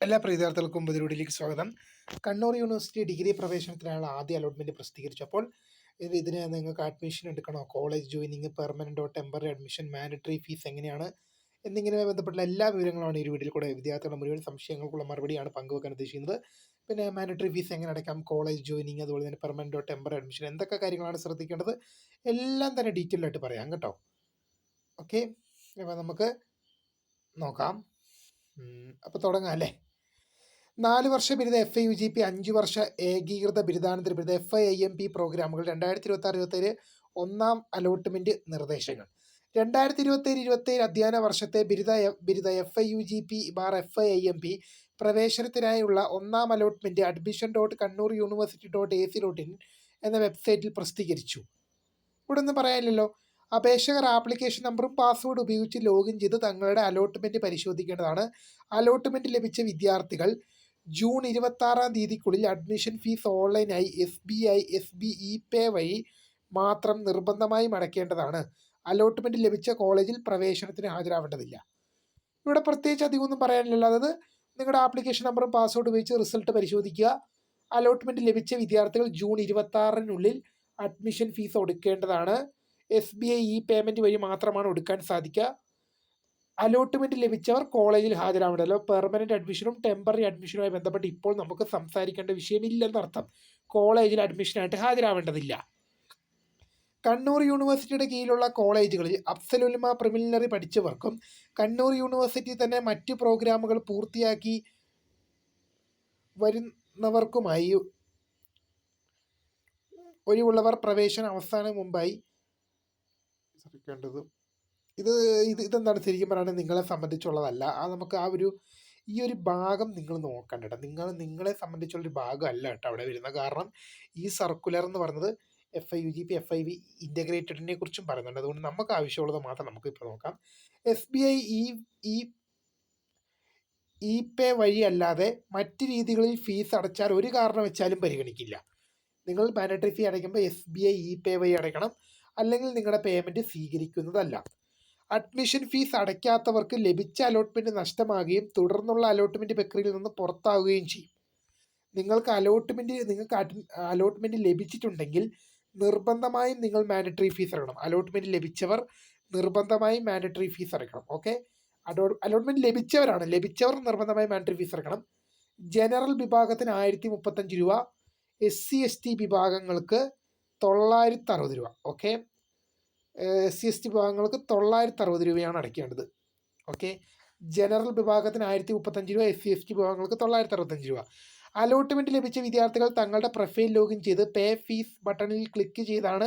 എല്ലാ വിദ്യാർത്ഥികൾക്കും പുതിയൊരുവിലേക്ക് സ്വാഗതം. കണ്ണൂർ യൂണിവേഴ്സിറ്റി ഡിഗ്രി പ്രവേശനത്തിനായുള്ള ആദ്യ അലോട്ട്മെന്റ് പ്രസിദ്ധീകരിച്ചു. അപ്പോൾ ഇതിന് നിങ്ങൾക്ക് അഡ്മിഷൻ എടുക്കണോ, കോളേജ് ജോയിനിങ്, പെർമനന്റോ ടെമ്പററി അഡ്മിഷൻ, മാൻഡറ്ററി ഫീസ് എങ്ങനെയാണ് എന്നിങ്ങനെ ബന്ധപ്പെട്ട എല്ലാ വിവരങ്ങളുമാണ് ഈ വീഡിയോയിൽ കൂടെ വിദ്യാർത്ഥികളുടെ മുഴുവൻ സംശയങ്ങൾക്കുള്ള മറുപടിയാണ് പങ്കുവെക്കാൻ ഉദ്ദേശിക്കുന്നത്. പിന്നെ മാൻഡറ്ററി ഫീസ് എങ്ങനെ അടയ്ക്കാം, കോളേജ് ജോയിനിങ്, അതുപോലെ തന്നെ പെർമനന്റോ ടെമ്പററി അഡ്മിഷൻ എന്തൊക്കെ കാര്യങ്ങളാണ് ശ്രദ്ധിക്കേണ്ടത് എല്ലാം തന്നെ ഡീറ്റെയിൽ ആയിട്ട് പറയാം കേട്ടോ. ഓക്കെ, അപ്പോൾ നമുക്ക് നോക്കാം. അപ്പോൾ തുടങ്ങാം അല്ലേ. 4 വർഷ ബിരുദ FIUGP, 5 വർഷ ഏകീകൃത ബിരുദാനന്തര ബിരുദ FIIMP പ്രോഗ്രാമുകൾ 2026-27 ഒന്നാം അലോട്ട്മെന്റ് നിർദ്ദേശങ്ങൾ. 2027-27 അധ്യയന വർഷത്തെ ബിരുദ FIUGP/FIIMP പ്രവേശനത്തിനായുള്ള ഒന്നാം അലോട്ട്മെന്റ് admission.kannur.university.ac.in എന്ന വെബ്സൈറ്റിൽ പ്രസിദ്ധീകരിച്ചു. ഇവിടെ ഒന്നും പറയാനില്ലല്ലോ. അപേക്ഷകർ ആപ്ലിക്കേഷൻ നമ്പറും പാസ്വേഡ് ഉപയോഗിച്ച് ലോഗിൻ ചെയ്ത് തങ്ങളുടെ അലോട്ട്മെന്റ് പരിശോധിക്കേണ്ടതാണ്. അലോട്ട്മെന്റ് ലഭിച്ച വിദ്യാർത്ഥികൾ ജൂൺ 26 അഡ്മിഷൻ ഫീസ് ഓൺലൈനായി SBI SBE പേ വഴി മാത്രം നിർബന്ധമായും അടയ്ക്കേണ്ടതാണ്. അലോട്ട്മെന്റ് ലഭിച്ച കോളേജിൽ പ്രവേശനത്തിന് ഹാജരാവേണ്ടതില്ല. ഇവിടെ പ്രത്യേകിച്ച് അധികമൊന്നും പറയാനില്ല. അതായത് നിങ്ങളുടെ ആപ്ലിക്കേഷൻ നമ്പറും പാസ്വേഡ് ഉപയോഗിച്ച് റിസൾട്ട് പരിശോധിക്കുക. അലോട്ട്മെന്റ് ലഭിച്ച വിദ്യാർത്ഥികൾ ജൂൺ 26 അഡ്മിഷൻ ഫീസ് ഒടുക്കേണ്ടതാണ്. SBI പേയ്മെൻറ്റ് വഴി മാത്രമാണ് ഒടുക്കാൻ സാധിക്കുക. അലോട്ട്മെന്റ് ലഭിച്ചവർ കോളേജിൽ ഹാജരാവേണ്ടല്ലോ. പെർമനന്റ് അഡ്മിഷനും ടെമ്പററി അഡ്മിഷനുമായി ബന്ധപ്പെട്ട് ഇപ്പോൾ നമുക്ക് സംസാരിക്കേണ്ട വിഷയമില്ലെന്നർത്ഥം. കോളേജിൽ അഡ്മിഷനായിട്ട് ഹാജരാവേണ്ടതില്ല. കണ്ണൂർ യൂണിവേഴ്സിറ്റിയുടെ കീഴിലുള്ള കോളേജുകളിൽ അഫ്സൽ ഉലമ പ്രിലിമിനറി പഠിച്ചവർക്കും കണ്ണൂർ യൂണിവേഴ്സിറ്റി തന്നെ മറ്റ് പ്രോഗ്രാമുകൾ പൂർത്തിയാക്കി വരുന്നവർക്കുമായി ഒഴിവുള്ളവർ പ്രവേശനം അവസാനം മുമ്പായി ശ്രദ്ധിക്കേണ്ടത്. ഇതെന്താണ് ശരിക്കും പറയുന്നത്, നിങ്ങളെ സംബന്ധിച്ചുള്ളതല്ല. നമുക്ക് ഈ ഒരു ഭാഗം നിങ്ങൾ നോക്കണ്ട കേട്ടോ. നിങ്ങളെ സംബന്ധിച്ചുള്ളൊരു ഭാഗമല്ല കേട്ടോ അവിടെ വരുന്നത്. കാരണം ഈ സർക്കുലർ എന്ന് പറയുന്നത് FIUGP FIV ഇൻ്റഗ്രേറ്റഡിനെ കുറിച്ചും പറയുന്നുണ്ട്. അതുകൊണ്ട് നമുക്ക് ആവശ്യമുള്ളത് മാത്രം നമുക്ക് ഇപ്പോൾ നോക്കാം. SBI പേ വഴി അല്ലാതെ മറ്റ് രീതികളിൽ ഫീസ് അടച്ചാൽ ഒരു കാരണം വെച്ചാലും പരിഗണിക്കില്ല. നിങ്ങൾ മാൻഡറ്ററി ഫീ അടയ്ക്കുമ്പോൾ SBI പേ വഴി അടയ്ക്കണം, അല്ലെങ്കിൽ നിങ്ങളുടെ പേയ്മെൻറ്റ് സ്വീകരിക്കുന്നതല്ല. അഡ്മിഷൻ ഫീസ് അടയ്ക്കാത്തവർക്ക് ലഭിച്ച അലോട്ട്മെൻറ്റ് നഷ്ടമാകുകയും തുടർന്നുള്ള അലോട്ട്മെൻറ്റ് പ്രക്രിയയിൽ നിന്ന് പുറത്താവുകയും ചെയ്യും. നിങ്ങൾക്ക് അലോട്ട്മെൻറ്റ് ലഭിച്ചിട്ടുണ്ടെങ്കിൽ നിർബന്ധമായും നിങ്ങൾ മാൻഡറ്ററി ഫീസ് അടയ്ക്കണം. അലോട്ട്മെൻറ്റ് ലഭിച്ചവർ നിർബന്ധമായും മാൻഡറ്ററി ഫീസ് അടയ്ക്കണം. ഓക്കെ, അലോട്ട്മെൻറ്റ് ലഭിച്ചവർ നിർബന്ധമായും മാൻഡറ്ററി ഫീസ് അടയ്ക്കണം. ജനറൽ വിഭാഗത്തിന് 1035 രൂപ, SC ST വിഭാഗങ്ങൾക്ക് 960 രൂപ. ഓക്കെ, SC ST വിഭാഗങ്ങൾക്ക് 960 രൂപയാണ് അടയ്ക്കേണ്ടത്. ഓക്കെ, ജനറൽ വിഭാഗത്തിന് 1035 രൂപ, SC ST വിഭാഗങ്ങൾക്ക് 965 രൂപ. അലോട്ട്മെൻറ്റ് ലഭിച്ച വിദ്യാർത്ഥികൾ തങ്ങളുടെ പ്രൊഫൈൽ ലോഗിൻ ചെയ്ത് പേ ഫീസ് ബട്ടണിൽ ക്ലിക്ക് ചെയ്താണ്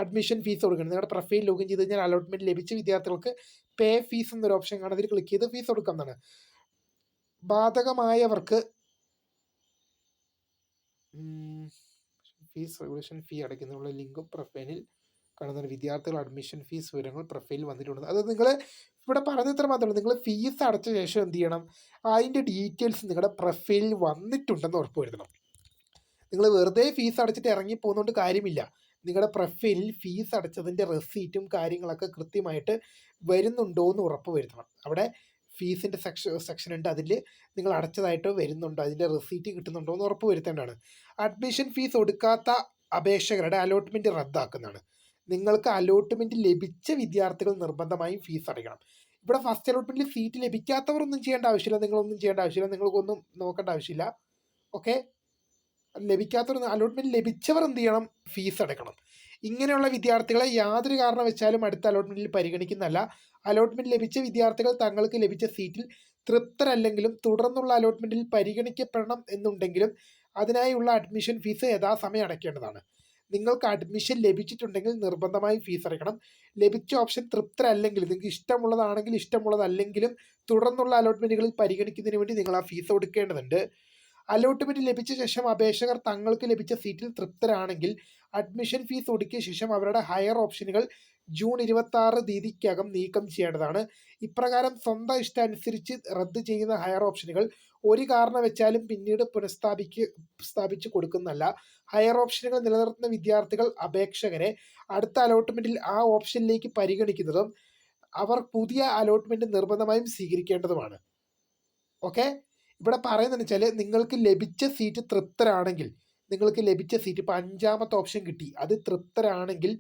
അഡ്മിഷൻ ഫീസ് കൊടുക്കുന്നത്. നിങ്ങളുടെ പ്രൊഫൈൽ ലോഗിൻ ചെയ്ത് കഴിഞ്ഞാൽ അലോട്ട്മെൻറ്റ് ലഭിച്ച വിദ്യാർത്ഥികൾക്ക് പേ ഫീസ് എന്നൊരു ഓപ്ഷൻ കാണാം. അതിൽ ക്ലിക്ക് ചെയ്ത് ഫീസ് കൊടുക്കുന്നതാണ്. ബാധകമായവർക്ക് ഫീസ് റെഗുലേഷൻ ഫീ അടയ്ക്കുന്നതിനുള്ള ലിങ്കും പ്രൊഫൈലിൽ കാണുന്ന വിദ്യാർത്ഥികൾ അഡ്മിഷൻ ഫീസ് വിവരങ്ങൾ പ്രൊഫൈലിൽ വന്നിട്ടുണ്ട്. അത് നിങ്ങൾ ഇവിടെ പറഞ്ഞ ഇത്ര മാത്രമല്ല, നിങ്ങൾ ഫീസ് അടച്ച ശേഷം എന്ത് ചെയ്യണം, അതിൻ്റെ ഡീറ്റെയിൽസ് നിങ്ങളുടെ പ്രൊഫൈലിൽ വന്നിട്ടുണ്ടെന്ന് ഉറപ്പുവരുത്തണം. നിങ്ങൾ വെറുതെ ഫീസ് അടച്ചിട്ട് ഇറങ്ങി പോകുന്നതുകൊണ്ട് കാര്യമില്ല. നിങ്ങളുടെ പ്രൊഫൈലിൽ ഫീസ് അടച്ചതിൻ്റെ റെസീറ്റും കാര്യങ്ങളൊക്കെ കൃത്യമായിട്ട് വരുന്നുണ്ടോ എന്ന് ഉറപ്പ് വരുത്തണം. അവിടെ ഫീസിൻ്റെ സെക്ഷൻ ഉണ്ട്, അതിൽ നിങ്ങൾ അടച്ചതായിട്ടോ വരുന്നുണ്ടോ, അതിൻ്റെ റെസീറ്റ് കിട്ടുന്നുണ്ടോ എന്ന് ഉറപ്പ് വരുത്തേണ്ടതാണ്. അഡ്മിഷൻ ഫീസ് ഒടുക്കാത്ത അപേക്ഷകരുടെ അലോട്ട്മെൻറ്റ് റദ്ദാക്കുന്നതാണ്. നിങ്ങൾക്ക് അലോട്ട്മെൻറ്റ് ലഭിച്ച വിദ്യാർത്ഥികൾ നിർബന്ധമായും ഫീസ് അടയ്ക്കണം. ഇവിടെ ഫസ്റ്റ് അലോട്ട്മെൻറ്റിൽ സീറ്റ് ലഭിക്കാത്തവർ ഒന്നും ചെയ്യേണ്ട ആവശ്യമില്ല, നിങ്ങൾക്കൊന്നും നോക്കേണ്ട ആവശ്യമില്ല. ഓക്കെ, അലോട്ട്മെൻറ്റ് ലഭിച്ചവർ എന്ത് ചെയ്യണം, ഫീസ് അടയ്ക്കണം. ഇങ്ങനെയുള്ള വിദ്യാർത്ഥികളെ യാതൊരു കാരണം വെച്ചാലും അടുത്ത അലോട്ട്മെൻറ്റിൽ പരിഗണിക്കുന്നതല്ല. അലോട്ട്മെൻറ്റ് ലഭിച്ച വിദ്യാർത്ഥികൾ തങ്ങൾക്ക് ലഭിച്ച സീറ്റിൽ തൃപ്തരല്ലെങ്കിലും തുടർന്നുള്ള അലോട്ട്മെൻറ്റിൽ പരിഗണിക്കപ്പെടണം എന്നുണ്ടെങ്കിലും അതിനായുള്ള അഡ്മിഷൻ ഫീസ് യഥാസമയം അടയ്ക്കേണ്ടതാണ്. നിങ്ങൾക്ക് അഡ്മിഷൻ ലഭിച്ചിട്ടുണ്ടെങ്കിൽ നിർബന്ധമായും ഫീസ് അടയ്ക്കണം. ലഭിച്ച ഓപ്ഷൻ തൃപ്തരല്ലെങ്കിൽ, നിങ്ങൾക്ക് ഇഷ്ടമുള്ളതാണെങ്കിൽ ഇഷ്ടമുള്ളതല്ലെങ്കിലും തുടർന്നുള്ള അലോട്ട്മെൻറ്റുകളിൽ പരിഗണിക്കുന്നതിന് വേണ്ടി നിങ്ങൾ ആ ഫീസ് കൊടുക്കേണ്ടതുണ്ട്. അലോട്ട്മെൻറ്റ് ലഭിച്ച ശേഷം അപേക്ഷകർ തങ്ങൾക്ക് ലഭിച്ച സീറ്റിൽ തൃപ്തരാണെങ്കിൽ അഡ്മിഷൻ ഫീസ് ഒടുക്കിയ ശേഷം അവരുടെ ഹയർ ഓപ്ഷനുകൾ ജൂൺ 26 നീക്കം ചെയ്യേണ്ടതാണ്. ഇപ്രകാരം സ്വന്തം ഇഷ്ടം അനുസരിച്ച് റദ്ദ് ചെയ്യുന്ന ഹയർ ഓപ്ഷനുകൾ ഒരു കാരണം വെച്ചാലും പിന്നീട് സ്ഥാപിച്ച് കൊടുക്കുന്നതല്ല. ഹയർ ഓപ്ഷനുകൾ നിലനിർത്തുന്ന വിദ്യാർത്ഥികൾ അപേക്ഷകരെ അടുത്ത അലോട്ട്മെൻറ്റിൽ ആ ഓപ്ഷനിലേക്ക് പരിഗണിക്കുന്നതും അവർ പുതിയ അലോട്ട്മെൻറ്റ് നിർബന്ധമായും സ്വീകരിക്കേണ്ടതുമാണ്. ഓക്കെ, ഇവിടെ പറയുന്നതെന്ന് വെച്ചാൽ നിങ്ങൾക്ക് ലഭിച്ച സീറ്റ് തൃപ്തരാണെങ്കിൽ, നിങ്ങൾക്ക് ലഭിച്ച സീറ്റ് ഇപ്പോൾ 5ാമത്തെ ഓപ്ഷൻ കിട്ടി, അത് തൃപ്തരാണെങ്കിൽ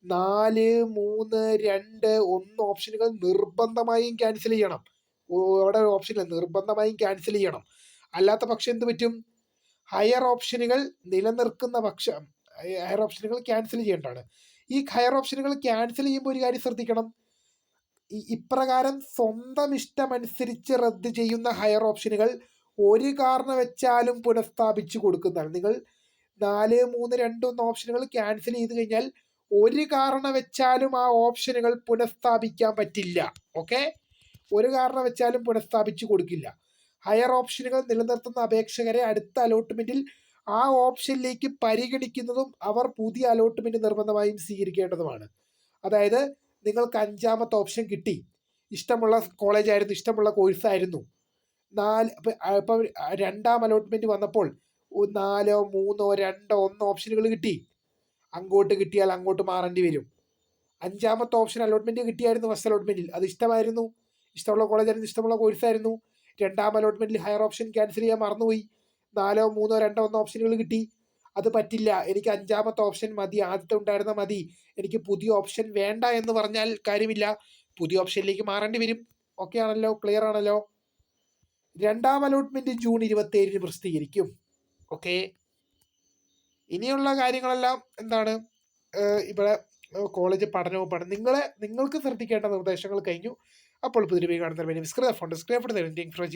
4, 3, 2, 1 ഓപ്ഷനുകൾ നിർബന്ധമായും ക്യാൻസൽ ചെയ്യണം. അവിടെ ഓപ്ഷനില്ല, നിർബന്ധമായും ക്യാൻസൽ ചെയ്യണം. അല്ലാത്ത പക്ഷം എന്ത് പറ്റും? ഹയർ ഓപ്ഷനുകൾ നിലനിർത്തുന്ന പക്ഷം ഹയർ ഓപ്ഷനുകൾ ക്യാൻസൽ ചെയ്യേണ്ടതാണ്. ഈ ഹയർ ഓപ്ഷനുകൾ ക്യാൻസൽ ചെയ്യുമ്പോൾ ഒരു കാര്യം ശ്രദ്ധിക്കണം. ഇപ്രകാരം സ്വന്തം ഇഷ്ടമനുസരിച്ച് റദ്ദ് ചെയ്യുന്ന ഹയർ ഓപ്ഷനുകൾ ഒരു കാരണവശാലും പുനഃസ്ഥാപിച്ചു കൊടുക്കുന്നതാണ്. നിങ്ങൾ 4, 3, 2, 1 ഓപ്ഷനുകൾ ക്യാൻസൽ ചെയ്ത് കഴിഞ്ഞാൽ ഒരു കാരണവശാലും ആ ഓപ്ഷനുകൾ പുനഃസ്ഥാപിക്കാൻ പറ്റില്ല. ഓക്കെ, ഒരു കാരണവശാലും പുനഃസ്ഥാപിച്ചു കൊടുക്കില്ല. ഹയർ ഓപ്ഷനുകൾ നിലനിർത്തുന്ന അപേക്ഷകരെ അടുത്ത അലോട്ട്മെന്റിൽ ആ ഓപ്ഷനിലേക്ക് പരിഗണിക്കുന്നതും അവർ പുതിയ അലോട്ട്മെന്റ് നിർബന്ധമായും സ്വീകരിക്കേണ്ടതുമാണ്. അതായത് നിങ്ങൾക്ക് 5ാമത്തെ ഓപ്ഷൻ കിട്ടി, ഇഷ്ടമുള്ള കോളേജായിരുന്നു, ഇഷ്ടമുള്ള കോഴ്സായിരുന്നു. ഇപ്പം 2ാം അലോട്ട്മെന്റ് വന്നപ്പോൾ 4, 3, 2, 1 ഓപ്ഷനുകൾ കിട്ടി. അങ്ങോട്ട് കിട്ടിയാൽ അങ്ങോട്ട് മാറേണ്ടി വരും. 5ാമത്തെ ഓപ്ഷൻ അലോട്ട്മെന്റ് കിട്ടിയായിരുന്നു ഫസ്റ്റ് അലോട്ട്മെന്റിൽ, അത് ഇഷ്ടമായിരുന്നു, ഇഷ്ടമുള്ള കോളേജായിരുന്നു, ഇഷ്ടമുള്ള കോഴ്സായിരുന്നു. 2ാം അലോട്ട്മെന്റിൽ ഹയർ ഓപ്ഷൻ ക്യാൻസൽ ചെയ്യാൻ മറന്നുപോയി. 4, 3, 2, 1 ഓപ്ഷനുകൾ കിട്ടി. അത് പറ്റില്ല, എനിക്ക് 5ാമത്തെ ഓപ്ഷൻ മതി, ആദ്യത്തെ ഉണ്ടായിരുന്ന മതി, എനിക്ക് പുതിയ ഓപ്ഷൻ വേണ്ട എന്ന് പറഞ്ഞാൽ കാര്യമില്ല, പുതിയ ഓപ്ഷനിലേക്ക് മാറേണ്ടി വരും. ഓക്കെ ആണല്ലോ, ക്ലിയർ ആണല്ലോ. 2ാം അലോട്ട്മെന്റ് ജൂൺ 27 പ്രസിദ്ധീകരിക്കും. ഓക്കെ, ഇനിയുള്ള കാര്യങ്ങളെല്ലാം എന്താണ്, ഇവിടെ കോളേജ് പഠനവും നിങ്ങൾക്ക് ശ്രദ്ധിക്കേണ്ട നിർദ്ദേശങ്ങൾ കഴിഞ്ഞു. അപ്പോൾ പുതിയ കാണുന്ന